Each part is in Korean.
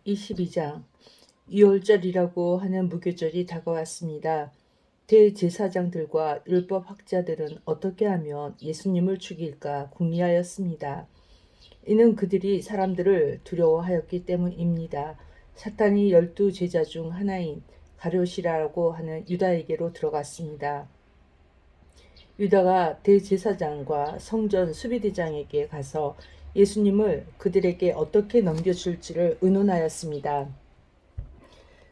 22장 유월절이라고 하는 무교절이 다가왔습니다. 대제사장들과 율법학자들은 어떻게 하면 예수님을 죽일까 궁리하였습니다. 이는 그들이 사람들을 두려워하였기 때문입니다. 사탄이 12제자 중 하나인 가룟이라고 하는 유다에게로 들어갔습니다. 유다가 대제사장과 성전 수비대장에게 가서 예수님을 그들에게 어떻게 넘겨줄지를 의논하였습니다.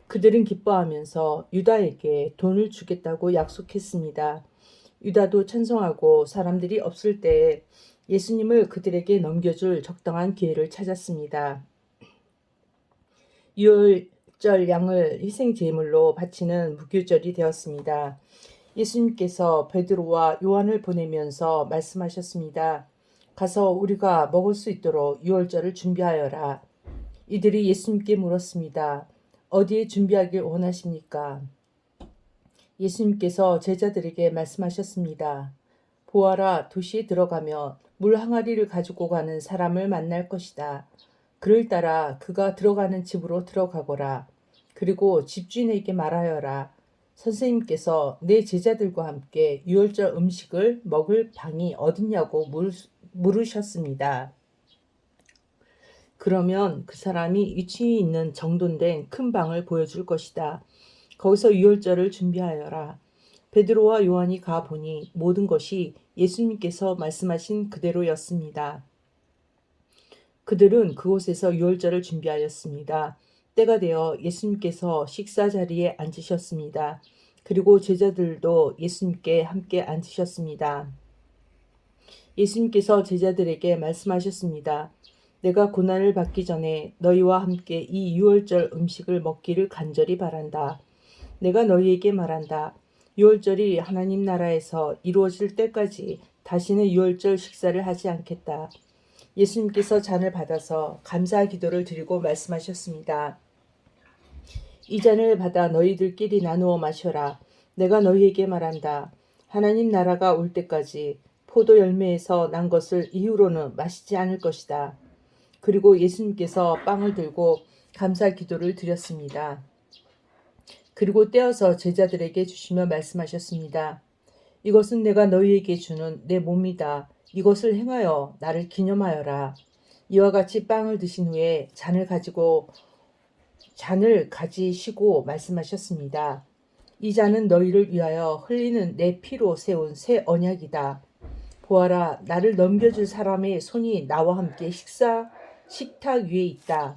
그들은 기뻐하면서 유다에게 돈을 주겠다고 약속했습니다. 유다도 찬성하고 사람들이 없을 때 예수님을 그들에게 넘겨줄 적당한 기회를 찾았습니다. 유월절 양을 희생제물로 바치는 무교절이 되었습니다. 예수님께서 베드로와 요한을 보내면서 말씀하셨습니다. 가서 우리가 먹을 수 있도록 유월절을 준비하여라. 이들이 예수님께 물었습니다. 어디에 준비하길 원하십니까? 예수님께서 제자들에게 말씀하셨습니다. 보아라, 도시에 들어가면 물 항아리를 가지고 가는 사람을 만날 것이다. 그를 따라 그가 들어가는 집으로 들어가거라. 그리고 집주인에게 말하여라. 선생님께서 내 제자들과 함께 유월절 음식을 먹을 방이 어딨냐고 물으셨습니다. 그러면 그 사람이 위층이 있는 정돈된 큰 방을 보여줄 것이다. 거기서 유월절을 준비하여라. 베드로와 요한이 가 보니 모든 것이 예수님께서 말씀하신 그대로였습니다. 그들은 그곳에서 유월절을 준비하였습니다. 때가 되어 예수님께서 식사 자리에 앉으셨습니다. 그리고 제자들도 예수님께 함께 앉으셨습니다. 예수님께서 제자들에게 말씀하셨습니다. 내가 고난을 받기 전에 너희와 함께 이 유월절 음식을 먹기를 간절히 바란다. 내가 너희에게 말한다. 유월절이 하나님 나라에서 이루어질 때까지 다시는 유월절 식사를 하지 않겠다. 예수님께서 잔을 받아서 감사 기도를 드리고 말씀하셨습니다. 이 잔을 받아 너희들끼리 나누어 마셔라. 내가 너희에게 말한다. 하나님 나라가 올 때까지 포도 열매에서 난 것을 이후로는 마시지 않을 것이다. 그리고 예수님께서 빵을 들고 감사 기도를 드렸습니다. 그리고 떼어서 제자들에게 주시며 말씀하셨습니다. 이것은 내가 너희에게 주는 내 몸이다. 이것을 행하여 나를 기념하여라. 이와 같이 빵을 드신 후에 잔을 가지시고 말씀하셨습니다. 이 잔은 너희를 위하여 흘리는 내 피로 세운 새 언약이다. 보아라, 나를 넘겨줄 사람의 손이 나와 함께 식탁 위에 있다.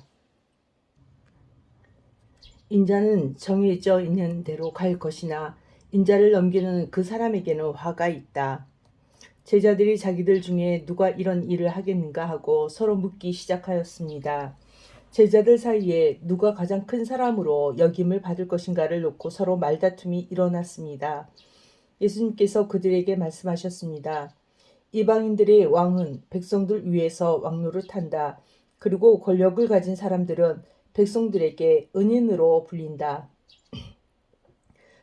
인자는 정해져 있는 대로 갈 것이나 인자를 넘기는 그 사람에게는 화가 있다. 제자들이 자기들 중에 누가 이런 일을 하겠는가 하고 서로 묻기 시작하였습니다. 제자들 사이에 누가 가장 큰 사람으로 역임을 받을 것인가를 놓고 서로 말다툼이 일어났습니다. 예수님께서 그들에게 말씀하셨습니다. 이방인들의 왕은 백성들 위에서 왕노릇한다. 그리고 권력을 가진 사람들은 백성들에게 은인으로 불린다.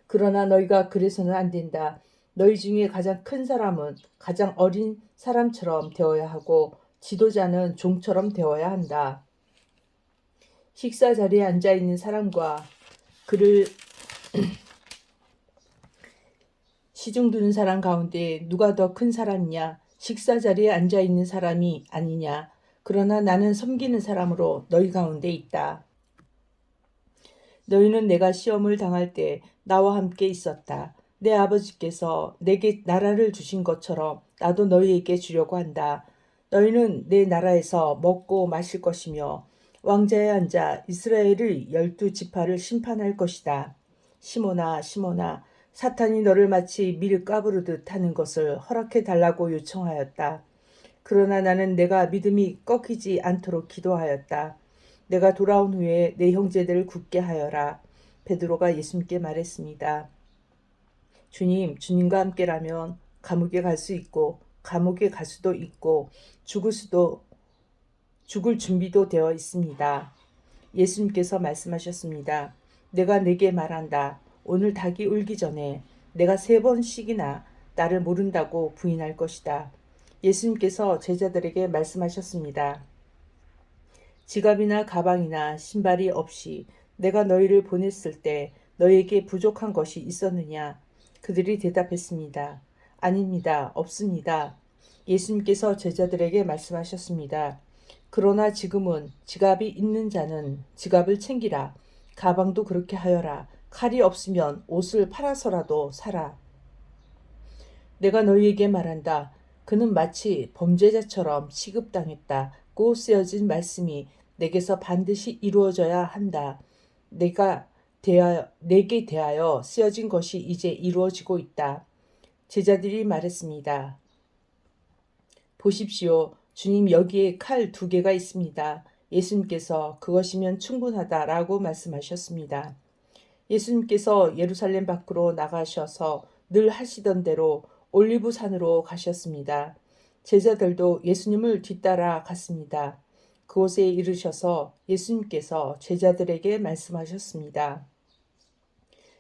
그러나 너희가 그래서는 안 된다. 너희 중에 가장 큰 사람은 가장 어린 사람처럼 되어야 하고 지도자는 종처럼 되어야 한다. 식사 자리에 앉아 있는 사람과 그를 시중 두는 사람 가운데 누가 더 큰 사람이냐? 식사 자리에 앉아 있는 사람이 아니냐? 그러나 나는 섬기는 사람으로 너희 가운데 있다. 너희는 내가 시험을 당할 때 나와 함께 있었다. 내 아버지께서 내게 나라를 주신 것처럼 나도 너희에게 주려고 한다. 너희는 내 나라에서 먹고 마실 것이며 왕자에 앉아 이스라엘의 12지파를 심판할 것이다. 시몬아, 시몬아, 사탄이 너를 마치 밀 까부르듯 하는 것을 허락해 달라고 요청하였다. 그러나 나는 내가 믿음이 꺾이지 않도록 기도하였다. 내가 돌아온 후에 내 형제들을 굳게 하여라. 베드로가 예수님께 말했습니다. 주님, 주님과 함께라면 감옥에 갈 수 있고 감옥에 갈 수도 있고 죽을 준비도 되어 있습니다. 예수님께서 말씀하셨습니다. 내가 네게 말한다. 오늘 닭이 울기 전에 내가 3번씩이나 나를 모른다고 부인할 것이다. 예수님께서 제자들에게 말씀하셨습니다. 지갑이나 가방이나 신발이 없이 내가 너희를 보냈을 때 너희에게 부족한 것이 있었느냐? 그들이 대답했습니다. 아닙니다. 없습니다. 예수님께서 제자들에게 말씀하셨습니다. 그러나 지금은 지갑이 있는 자는 지갑을 챙기라. 가방도 그렇게 하여라. 칼이 없으면 옷을 팔아서라도 사라. 내가 너희에게 말한다. 그는 마치 범죄자처럼 취급당했다고 쓰여진 말씀이 내게서 반드시 이루어져야 한다. 내게 대하여 쓰여진 것이 이제 이루어지고 있다. 제자들이 말했습니다. 보십시오. 주님 여기에 칼 2개가 있습니다. 예수님께서 그것이면 충분하다라고 말씀하셨습니다. 예수님께서 예루살렘 밖으로 나가셔서 늘 하시던 대로 올리브산으로 가셨습니다. 제자들도 예수님을 뒤따라 갔습니다. 그곳에 이르셔서 예수님께서 제자들에게 말씀하셨습니다.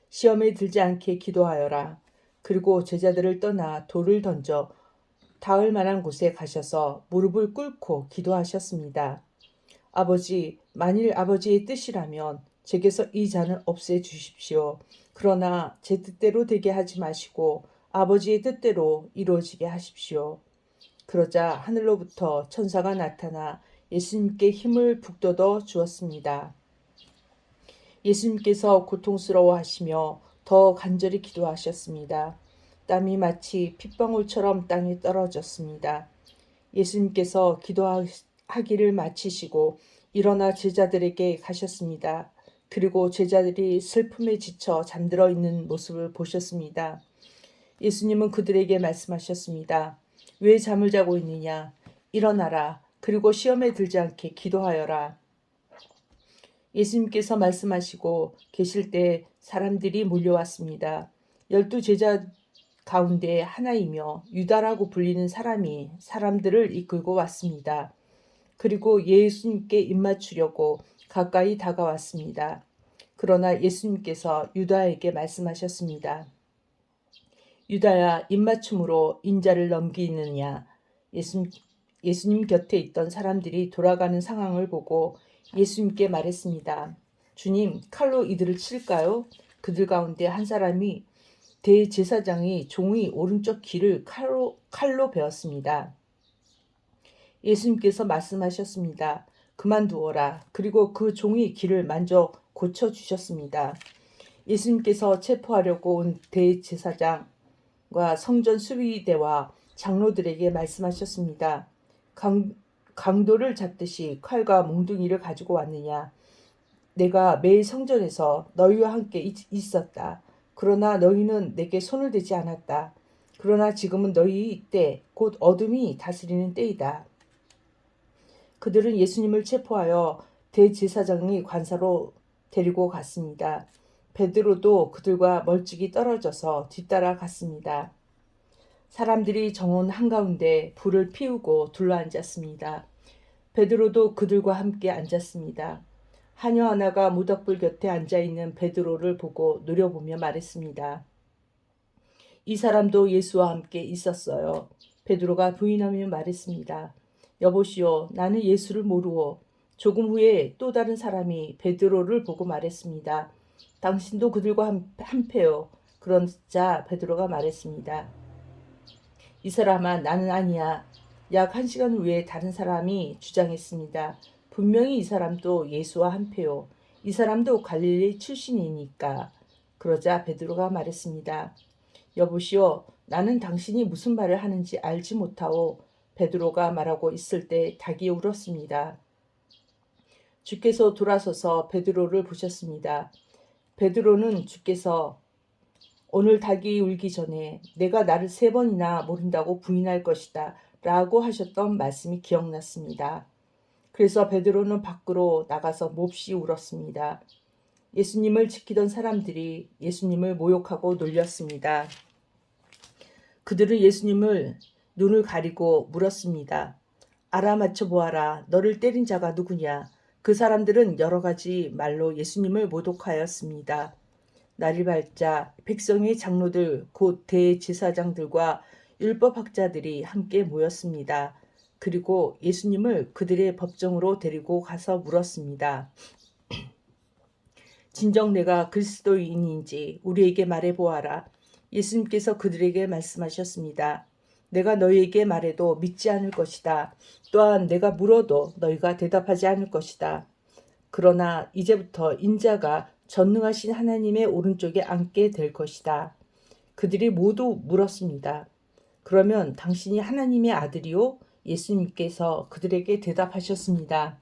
시험에 들지 않게 기도하여라. 그리고 제자들을 떠나 돌을 던져 닿을 만한 곳에 가셔서 무릎을 꿇고 기도하셨습니다. 아버지, 만일 아버지의 뜻이라면 제게서 이 잔을 없애 주십시오. 그러나 제 뜻대로 되게 하지 마시고 아버지의 뜻대로 이루어지게 하십시오. 그러자 하늘로부터 천사가 나타나 예수님께 힘을 북돋워 주었습니다. 예수님께서 고통스러워하시며 더 간절히 기도하셨습니다. 땀이 마치 핏방울처럼 땅에 떨어졌습니다. 예수님께서 기도하기를 마치시고 일어나 제자들에게 가셨습니다. 그리고 제자들이 슬픔에 지쳐 잠들어 있는 모습을 보셨습니다. 예수님은 그들에게 말씀하셨습니다. 왜 잠을 자고 있느냐? 일어나라. 그리고 시험에 들지 않게 기도하여라. 예수님께서 말씀하시고 계실 때 사람들이 몰려왔습니다. 12 제자 가운데 하나이며 유다라고 불리는 사람이 사람들을 이끌고 왔습니다. 그리고 예수님께 입맞추려고 가까이 다가왔습니다. 그러나 예수님께서 유다에게 말씀하셨습니다. 유다야, 입맞춤으로 인자를 넘기느냐? 예수님 곁에 있던 사람들이 돌아가는 상황을 보고 예수님께 말했습니다. 주님, 칼로 이들을 칠까요? 그들 가운데 한 사람이 대제사장이 종의 오른쪽 귀를 칼로 베었습니다. 예수님께서 말씀하셨습니다. 그만두어라. 그리고 그 종의 귀를 만져 고쳐주셨습니다. 예수님께서 체포하려고 온 대제사장과 성전 수비대와 장로들에게 말씀하셨습니다. 강도를 잡듯이 칼과 몽둥이를 가지고 왔느냐? 내가 매일 성전에서 너희와 함께 있었다. 그러나 너희는 내게 손을 대지 않았다. 그러나 지금은 너희 때, 곧 어둠이 다스리는 때이다. 그들은 예수님을 체포하여 대제사장의 관사로 데리고 갔습니다. 베드로도 그들과 멀찍이 떨어져서 뒤따라 갔습니다. 사람들이 정원 한가운데 불을 피우고 둘러앉았습니다. 베드로도 그들과 함께 앉았습니다. 하녀 하나가 무덤불 곁에 앉아있는 베드로를 보고 노려보며 말했습니다. 이 사람도 예수와 함께 있었어요. 베드로가 부인하며 말했습니다. 여보시오, 나는 예수를 모르오. 조금 후에 또 다른 사람이 베드로를 보고 말했습니다. 당신도 그들과 한패요. 그러자 베드로가 말했습니다. 이 사람아, 나는 아니야. 약 1시간 후에 다른 사람이 주장했습니다. 분명히 이 사람도 예수와 한패요. 이 사람도 갈릴리 출신이니까. 그러자 베드로가 말했습니다. 여보시오, 나는 당신이 무슨 말을 하는지 알지 못하오. 베드로가 말하고 있을 때 닭이 울었습니다. 주께서 돌아서서 베드로를 보셨습니다. 베드로는 주께서 오늘 닭이 울기 전에 내가 나를 3번이나 모른다고 부인할 것이다 라고 하셨던 말씀이 기억났습니다. 그래서 베드로는 밖으로 나가서 몹시 울었습니다. 예수님을 지키던 사람들이 예수님을 모욕하고 놀렸습니다. 그들은 예수님을 눈을 가리고 물었습니다. 알아맞혀 보아라. 너를 때린 자가 누구냐? 그 사람들은 여러 가지 말로 예수님을 모독하였습니다. 날이 밝자 백성의 장로들 곧 대제사장들과 율법학자들이 함께 모였습니다. 그리고 예수님을 그들의 법정으로 데리고 가서 물었습니다. 진정 내가 그리스도인인지 우리에게 말해보아라. 예수님께서 그들에게 말씀하셨습니다. 내가 너희에게 말해도 믿지 않을 것이다. 또한 내가 물어도 너희가 대답하지 않을 것이다. 그러나 이제부터 인자가 전능하신 하나님의 오른쪽에 앉게 될 것이다. 그들이 모두 물었습니다. 그러면 당신이 하나님의 아들이요? 예수님께서 그들에게 대답하셨습니다.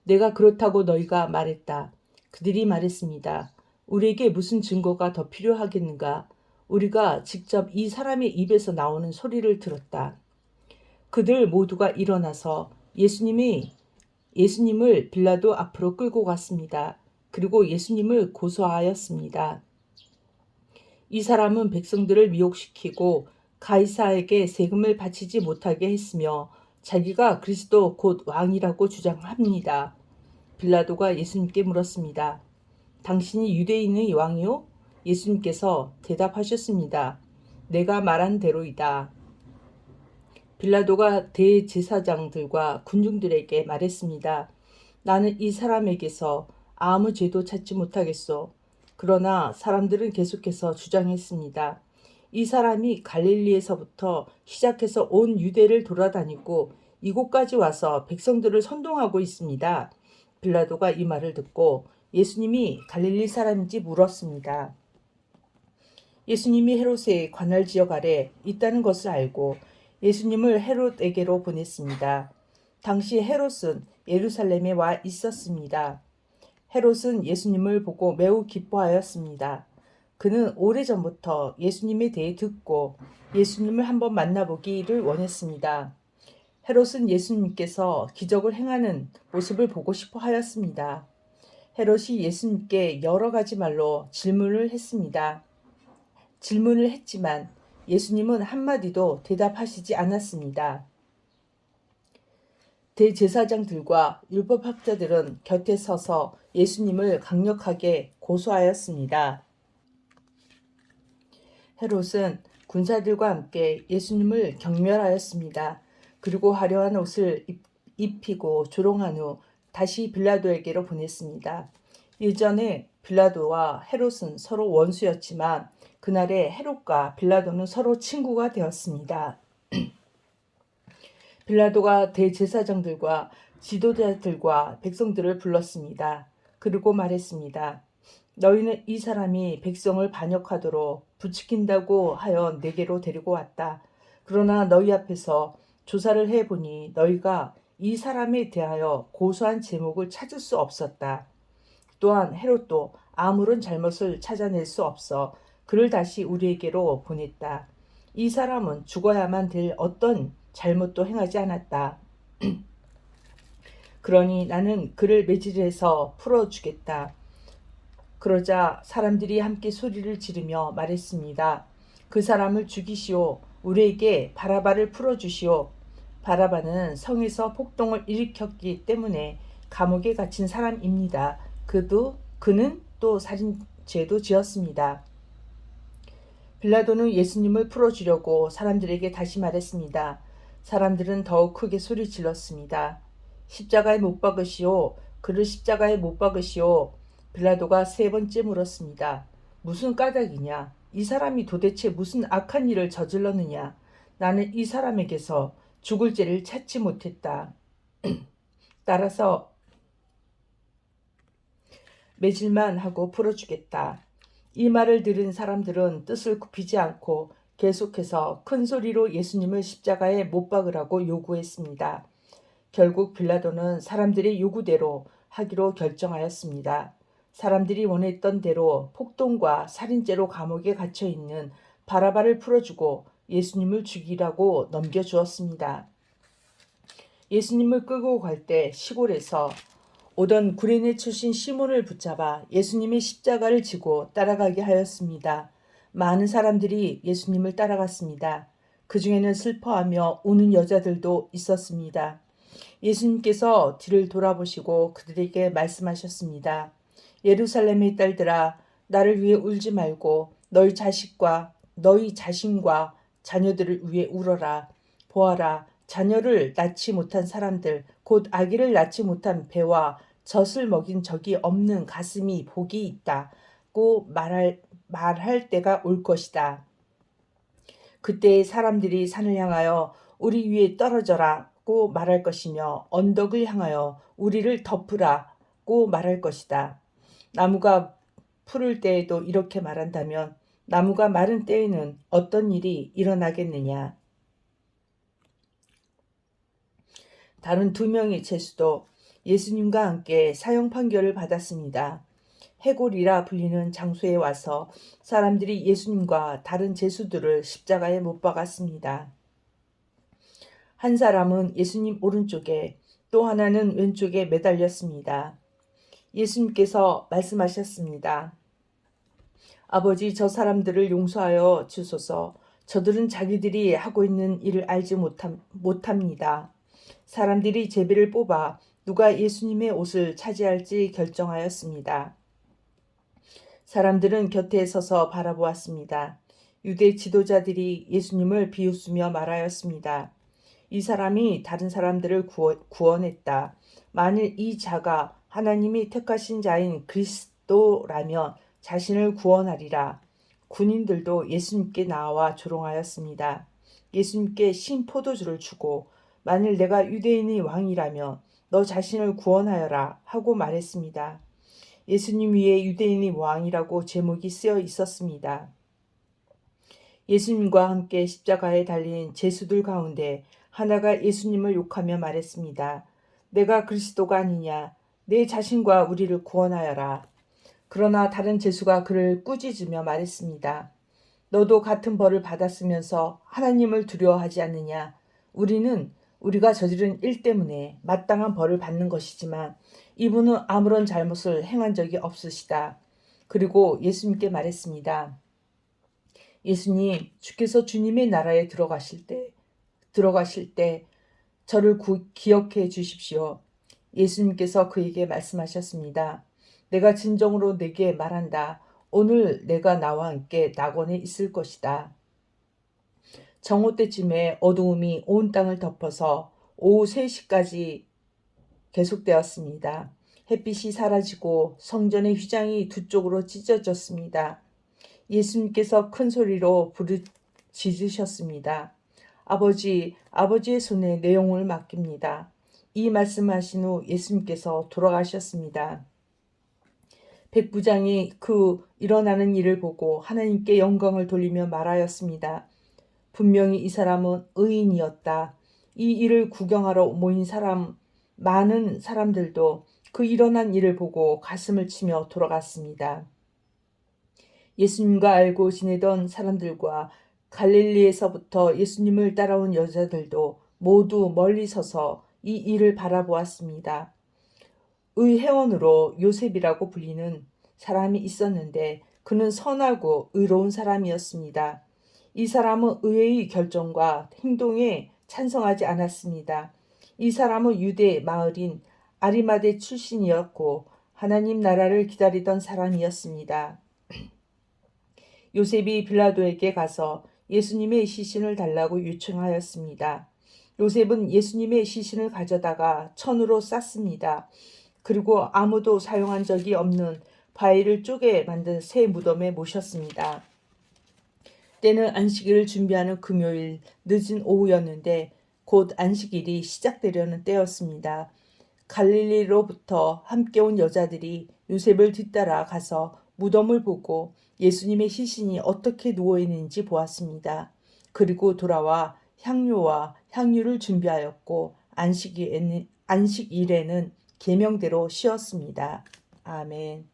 내가 그렇다고 너희가 말했다. 그들이 말했습니다. 우리에게 무슨 증거가 더 필요하겠는가? 우리가 직접 이 사람의 입에서 나오는 소리를 들었다. 그들 모두가 일어나서 예수님을 빌라도 앞으로 끌고 갔습니다. 그리고 예수님을 고소하였습니다. 이 사람은 백성들을 미혹시키고 가이사에게 세금을 바치지 못하게 했으며 자기가 그리스도 곧 왕이라고 주장합니다. 빌라도가 예수님께 물었습니다. 당신이 유대인의 왕이요? 예수님께서 대답하셨습니다. 내가 말한 대로이다. 빌라도가 대제사장들과 군중들에게 말했습니다. 나는 이 사람에게서 아무 죄도 찾지 못하겠소. 그러나 사람들은 계속해서 주장했습니다. 이 사람이 갈릴리에서부터 시작해서 온 유대를 돌아다니고 이곳까지 와서 백성들을 선동하고 있습니다. 빌라도가 이 말을 듣고 예수님이 갈릴리 사람인지 물었습니다. 예수님이 헤롯의 관할 지역 아래 있다는 것을 알고 예수님을 헤롯에게로 보냈습니다. 당시 헤롯은 예루살렘에 와 있었습니다. 헤롯은 예수님을 보고 매우 기뻐하였습니다. 그는 오래전부터 예수님에 대해 듣고 예수님을 한번 만나보기를 원했습니다. 헤롯은 예수님께서 기적을 행하는 모습을 보고 싶어 하였습니다. 헤롯이 예수님께 여러 가지 말로 질문을 했지만 예수님은 한마디도 대답하시지 않았습니다. 대제사장들과 율법학자들은 곁에 서서 예수님을 강력하게 고소하였습니다. 헤롯은 군사들과 함께 예수님을 경멸하였습니다. 그리고 화려한 옷을 입히고 조롱한 후 다시 빌라도에게로 보냈습니다. 일전에 빌라도와 헤롯은 서로 원수였지만 그날에 헤롯과 빌라도는 서로 친구가 되었습니다. 빌라도가 대제사장들과 지도자들과 백성들을 불렀습니다. 그리고 말했습니다. 너희는 이 사람이 백성을 반역하도록 부추긴다고 하여 내게로 데리고 왔다. 그러나 너희 앞에서 조사를 해보니 너희가 이 사람에 대하여 고소한 제목을 찾을 수 없었다. 또한 헤롯도 아무런 잘못을 찾아낼 수 없어 그를 다시 우리에게로 보냈다. 이 사람은 죽어야만 될 어떤 잘못도 행하지 않았다. 그러니 나는 그를 매질해서 풀어주겠다. 그러자 사람들이 함께 소리를 지르며 말했습니다. 그 사람을 죽이시오. 우리에게 바라바를 풀어주시오. 바라바는 성에서 폭동을 일으켰기 때문에 감옥에 갇힌 사람입니다. 그는 또 살인죄도 지었습니다. 빌라도는 예수님을 풀어주려고 사람들에게 다시 말했습니다. 사람들은 더욱 크게 소리 질렀습니다. 십자가에 못 박으시오. 그를 십자가에 못 박으시오. 빌라도가 3번째 물었습니다. 무슨 까닭이냐? 이 사람이 도대체 무슨 악한 일을 저질렀느냐? 나는 이 사람에게서 죽을 죄를 찾지 못했다. 따라서 매질만 하고 풀어주겠다. 이 말을 들은 사람들은 뜻을 굽히지 않고 계속해서 큰 소리로 예수님을 십자가에 못 박으라고 요구했습니다. 결국 빌라도는 사람들의 요구대로 하기로 결정하였습니다. 사람들이 원했던 대로 폭동과 살인죄로 감옥에 갇혀 있는 바라바를 풀어주고 예수님을 죽이라고 넘겨주었습니다. 예수님을 끌고 갈 때 시골에서 오던 구레네 출신 시몬을 붙잡아 예수님의 십자가를 지고 따라가게 하였습니다. 많은 사람들이 예수님을 따라갔습니다. 그 중에는 슬퍼하며 우는 여자들도 있었습니다. 예수님께서 뒤를 돌아보시고 그들에게 말씀하셨습니다. 예루살렘의 딸들아, 나를 위해 울지 말고 너희 자신과 자녀들을 위해 울어라. 보아라, 자녀를 낳지 못한 사람들, 곧 아기를 낳지 못한 배와 젖을 먹인 적이 없는 가슴이 복이 있다고 말할 때가 올 것이다. 그때 사람들이 산을 향하여 우리 위에 떨어져라고 말할 것이며 언덕을 향하여 우리를 덮으라고 말할 것이다. 나무가 푸를 때에도 이렇게 말한다면 나무가 마른 때에는 어떤 일이 일어나겠느냐. 다른 두 명의 죄수도 예수님과 함께 사형 판결을 받았습니다. 해골이라 불리는 장소에 와서 사람들이 예수님과 다른 죄수들을 십자가에 못 박았습니다. 한 사람은 예수님 오른쪽에 또 하나는 왼쪽에 매달렸습니다. 예수님께서 말씀하셨습니다. 아버지, 저 사람들을 용서하여 주소서. 저들은 자기들이 하고 있는 일을 알지 못합니다. 사람들이 제비를 뽑아 누가 예수님의 옷을 차지할지 결정하였습니다. 사람들은 곁에 서서 바라보았습니다. 유대 지도자들이 예수님을 비웃으며 말하였습니다. 이 사람이 다른 사람들을 구원했다. 만일 이 자가 하나님이 택하신 자인 그리스도라면 자신을 구원하리라. 군인들도 예수님께 나와 조롱하였습니다. 예수님께 신 포도주를 주고 만일 내가 유대인의 왕이라면 너 자신을 구원하여라 하고 말했습니다. 예수님 위에 유대인의 왕이라고 제목이 쓰여 있었습니다. 예수님과 함께 십자가에 달린 죄수들 가운데 하나가 예수님을 욕하며 말했습니다. 내가 그리스도가 아니냐? 내 자신과 우리를 구원하여라. 그러나 다른 죄수가 그를 꾸짖으며 말했습니다. 너도 같은 벌을 받았으면서 하나님을 두려워하지 않느냐? 우리는 우리가 저지른 일 때문에 마땅한 벌을 받는 것이지만 이분은 아무런 잘못을 행한 적이 없으시다. 그리고 예수님께 말했습니다. 예수님, 주께서 주님의 나라에 들어가실 때 저를 기억해 주십시오. 예수님께서 그에게 말씀하셨습니다. 내가 진정으로 내게 말한다. 오늘 내가 나와 함께 낙원에 있을 것이다. 정오 때쯤에 어두움이 온 땅을 덮어서 오후 3시까지 계속되었습니다. 햇빛이 사라지고 성전의 휘장이 두 쪽으로 찢어졌습니다. 예수님께서 큰 소리로 부르짖으셨습니다. 아버지의 손에 내 영혼을 맡깁니다. 이 말씀하신 후 예수님께서 돌아가셨습니다. 백부장이 그 일어나는 일을 보고 하나님께 영광을 돌리며 말하였습니다. 분명히 이 사람은 의인이었다. 이 일을 구경하러 모인 많은 사람들도 그 일어난 일을 보고 가슴을 치며 돌아갔습니다. 예수님과 알고 지내던 사람들과 갈릴리에서부터 예수님을 따라온 여자들도 모두 멀리 서서 이 일을 바라보았습니다. 의회원으로 요셉이라고 불리는 사람이 있었는데 그는 선하고 의로운 사람이었습니다. 이 사람은 의회의 결정과 행동에 찬성하지 않았습니다. 이 사람은 유대 마을인 아리마대 출신이었고 하나님 나라를 기다리던 사람이었습니다. 요셉이 빌라도에게 가서 예수님의 시신을 달라고 요청하였습니다. 요셉은 예수님의 시신을 가져다가 천으로 쌌습니다. 그리고 아무도 사용한 적이 없는 바위를 쪼개 만든 새 무덤에 모셨습니다. 때는 안식일을 준비하는 금요일 늦은 오후였는데 곧 안식일이 시작되려는 때였습니다. 갈릴리로부터 함께 온 여자들이 요셉을 뒤따라 가서 무덤을 보고 예수님의 시신이 어떻게 누워 있는지 보았습니다. 그리고 돌아와 향료와 향유를 준비하였고 안식일에는 계명대로 쉬었습니다. 아멘.